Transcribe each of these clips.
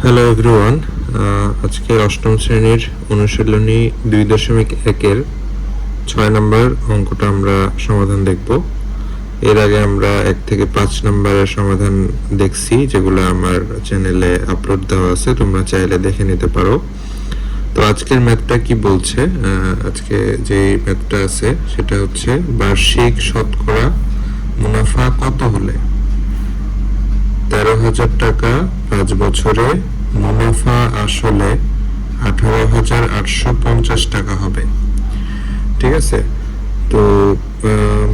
Hello everyone, আজকে অষ্টম শ্রেণীর অনুশীলনী 2.1-এর 6 নম্বর অঙ্কটা আমরা সমাধান দেখব। এর আগে আমরা 1 থেকে 5 নম্বরের সমাধান দেখছি, যেগুলো আমার চ্যানেলে আপলোড দেওয়া আছে, তোমরা চাইলে দেখে নিতে পারো। তো আজকের ম্যাথটা কি বলছে, আজকে যে ম্যাথটা আছে সেটা হচ্ছে বার্ষিক শতকরা মুনাফা কত হলে 13,000 টাকা 5 বছরে মুনাফা আসলে 18,850 টাকা হবে। ঠিক আছে, তো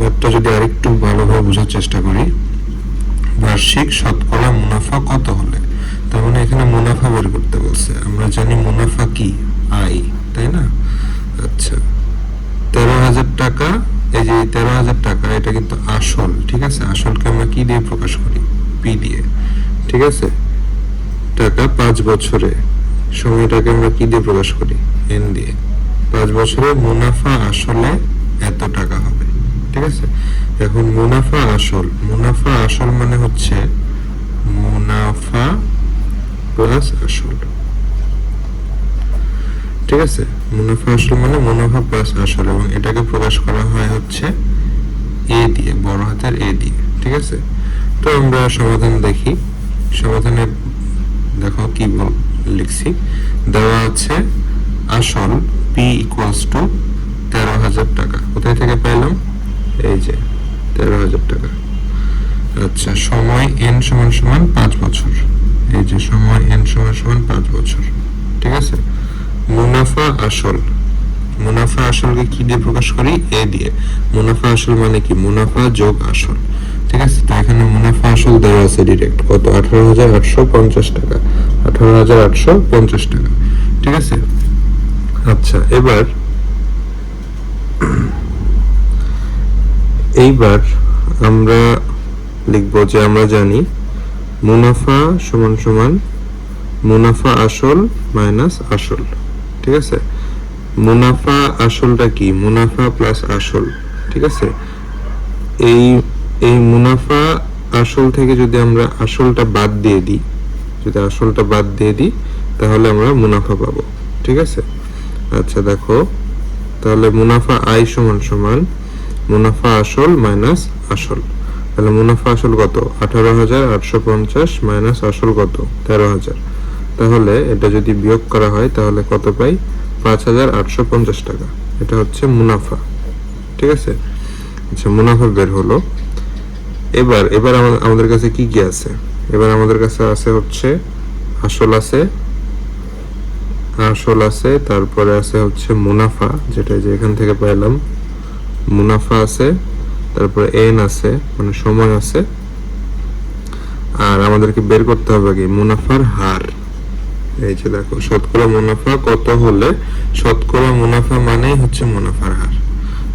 ম্যাথটা যদি আরেকটু ভালোভাবে বোঝার চেষ্টা করি, বার্ষিক শতকরা মুনাফা কত হলে, তার মানে এখানে মুনাফা বের করতে বলছে। আমরা জানি মুনাফা কি, আয়, তাই না? আচ্ছা, 13,000 টাকা, এই যে 13,000 টাকা এটা কিন্তু আসল। ঠিক আছে, আসলকে আমরা কি দিয়ে প্রকাশ করি? পি দিয়ে। ঠিক আছে, টাকা 5 বছরে, সময়টাকে আমরা কি দিয়ে প্রকাশ করি? এন দিয়ে। 5 বছরে মুনাফা আসলে এত টাকা হবে। ঠিক আছে, এখন মুনাফা আসল মানে হচ্ছে মুনাফা প্লাস আসল। ঠিক আছে, মুনাফা আসল মানে মুনাফা প্লাস আসল, এবং এটাকে প্রকাশ করা হয় হচ্ছে এ দিয়ে, বড় হাতের এ দিয়ে। ঠিক আছে, তো আমরা সমাধান দেখি। সমাধানে দেখো কি লিখছি, দেওয়া আছে আসল পি ইকুয়ালস টু 13,000 টাকা। কোথায় থেকে পাইলাম? এই যে 13,000 টাকা। আচ্ছা, সময় এন সমান সমান 5 বছর। এই যে সময় এন সমান সমান 5 বছর। ঠিক আছে, মুনাফা আসলকে কি দিয়ে প্রকাশ করি? এ দিয়ে। মুনাফা আসল মানে কি? মুনাফা যোগ আসল। ঠিক আছে, তো এখানে মুনাফা আসল দেওয়া আছে ডিরেক্ট, কত? 18,850 টাকা। 18,850 টাকা। ঠিক আছে, আচ্ছা, এইবার আমরা লিখব যে আমরা জানি মুনাফা সমান সমান মুনাফা আসল মাইনাস আসল। ঠিক আছে, মুনাফা আসলটা কি? মুনাফা প্লাস আসল। ঠিক আছে, এই মুনাফা আসল থেকে যদি আমরা আসলটা বাদ দিয়ে দিই, তাহলে আমরা মুনাফা পাবো। ঠিক আছে, আচ্ছা দেখো, তাহলে মুনাফা আয় সমান সমান মুনাফা আসল মাইনাস আসল। তাহলে মুনাফা আসল কত? 18,850 মাইনাস আসল কত? 13,000। তাহলে এটা যদি বিয়োগ করা হয় তাহলে কত পাই? 5,850 টাকা। এটা হচ্ছে মুনাফা। ঠিক আছে, আচ্ছা, মুনাফা বের হলো। এবার আমাদের কাছে কি কি আছে? এবার আমাদের কাছে আছে হচ্ছে আসল আছে, তারপরে আছে হচ্ছে মুনাফা, যেটা যে এখান থেকে পাইলাম, মুনাফা আছে, তারপরে এন আছে মানে সময় আছে, আর আমাদেরকে বের করতে হবে কি? মুনাফার হার। এই যে দেখো, শতকরা মুনাফা কত হলে, শতকরা মুনাফা মানেই হচ্ছে মুনাফার হার।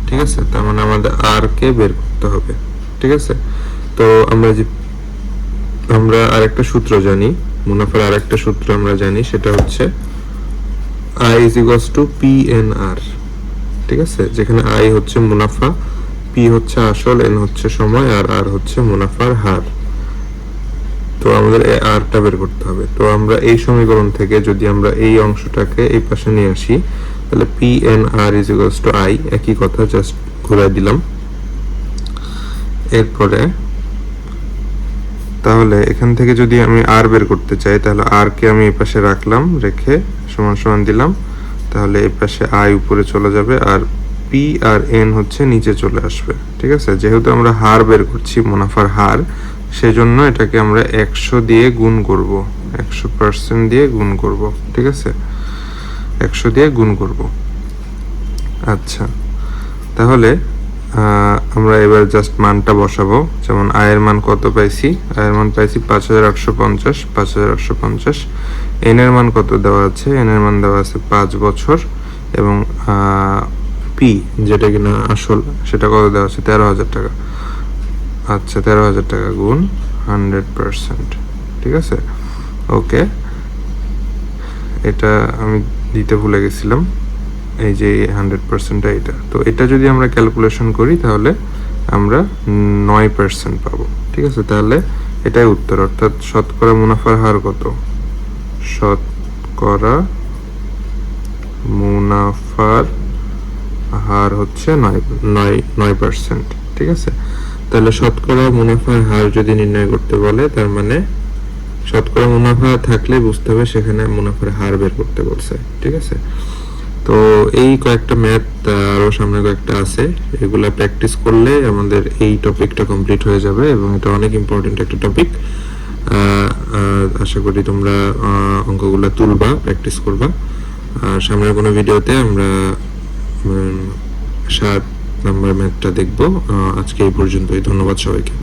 ঠিক আছে, তার মানে আমাদের আর কে বের করতে হবে। ঠিক আছে, তো আমরা আরেকটা সূত্র জানি, মুনাফার আরেকটা সূত্র আমরা জানি, সেটা হচ্ছে I is equals to PNR। ঠিক আছে, যেখানে I হচ্ছে মুনাফা, P হচ্ছে আসল, N হচ্ছে সময়, আর R হচ্ছে মুনাফার হার। তো আমাদের এই আরটা বের করতে হবে। তো আমরা এই সমীকরণ থেকে যদি আমরা এই অংশটাকে এই পাশে নিয়ে আসি, তাহলে PNR is equals to I, একই কথা, জাস্ট ঘুরাই দিলাম। এরপরে তাহলে এখান থেকে যদি আমি আর বের করতে চাই, তাহলে আর কে আমি এই পাশে রাখলাম, রেখে সমান সমান দিলাম, তাহলে এই পাশে আই উপরে চলে যাবে, আর পি আর এন হচ্ছে নিচে চলে আসবে। ঠিক আছে, যেহেতু আমরা হার বের করছি, মুনাফার হার, সেজন্য এটাকে আমরা 100 দিয়ে গুণ করব, 100% দিয়ে গুণ করব। ঠিক আছে, 100 দিয়ে গুণ করব। আচ্ছা, তাহলে আমরা এবার জাস্ট মানটা বসাবো। যেমন আয়ের মান কত পাইছি? আয়ের মান পাইছি 5,850। এন এর মান কত দেওয়া আছে? এন এর মান দেওয়া আছে 5 বছর, এবং পি যেটা কিনা আসল, সেটা কত দেওয়া আছে? 13,000 টাকা। আচ্ছা, 13,000 টাকা গুণ 100%। ঠিক আছে, ওকে, এটা আমি দিতে ভুলে গেছিলাম, এই যে 100%টা এটা। তো এটা যদি আমরা ক্যালকুলেশন করি তাহলে আমরা 9% পাবো। ঠিক আছে, তাহলে এটাই উত্তর, অর্থাৎ শতকরা মুনাফার হার কত? শতকরা মুনাফার হার হচ্ছে 9%। ঠিক আছে, তাহলে শতকরা মুনাফার হার যদি নির্ণয় করতে বলে, তার মানে শতকরা মুনাফা থাকলে বুঝতে হবে সেখানে মুনাফার হার বের করতে বলছে। ঠিক আছে, তো এই কয়েকটা ম্যাথ আরো সামনে কয়েকটা আছে, এগুলা প্র্যাকটিস করলে আমাদের এই টপিকটা কমপ্লিট হয়ে যাবে এবং এটা অনেক ইম্পর্টেন্ট একটা টপিক। আশা করি তোমরা অঙ্কগুলা তুলবা, প্র্যাকটিস করবা। আর সামনের কোনো ভিডিওতে আমরা 7 নাম্বার ম্যাথটা দেখবো। আজকে এই পর্যন্তই। ধন্যবাদ সবাইকে।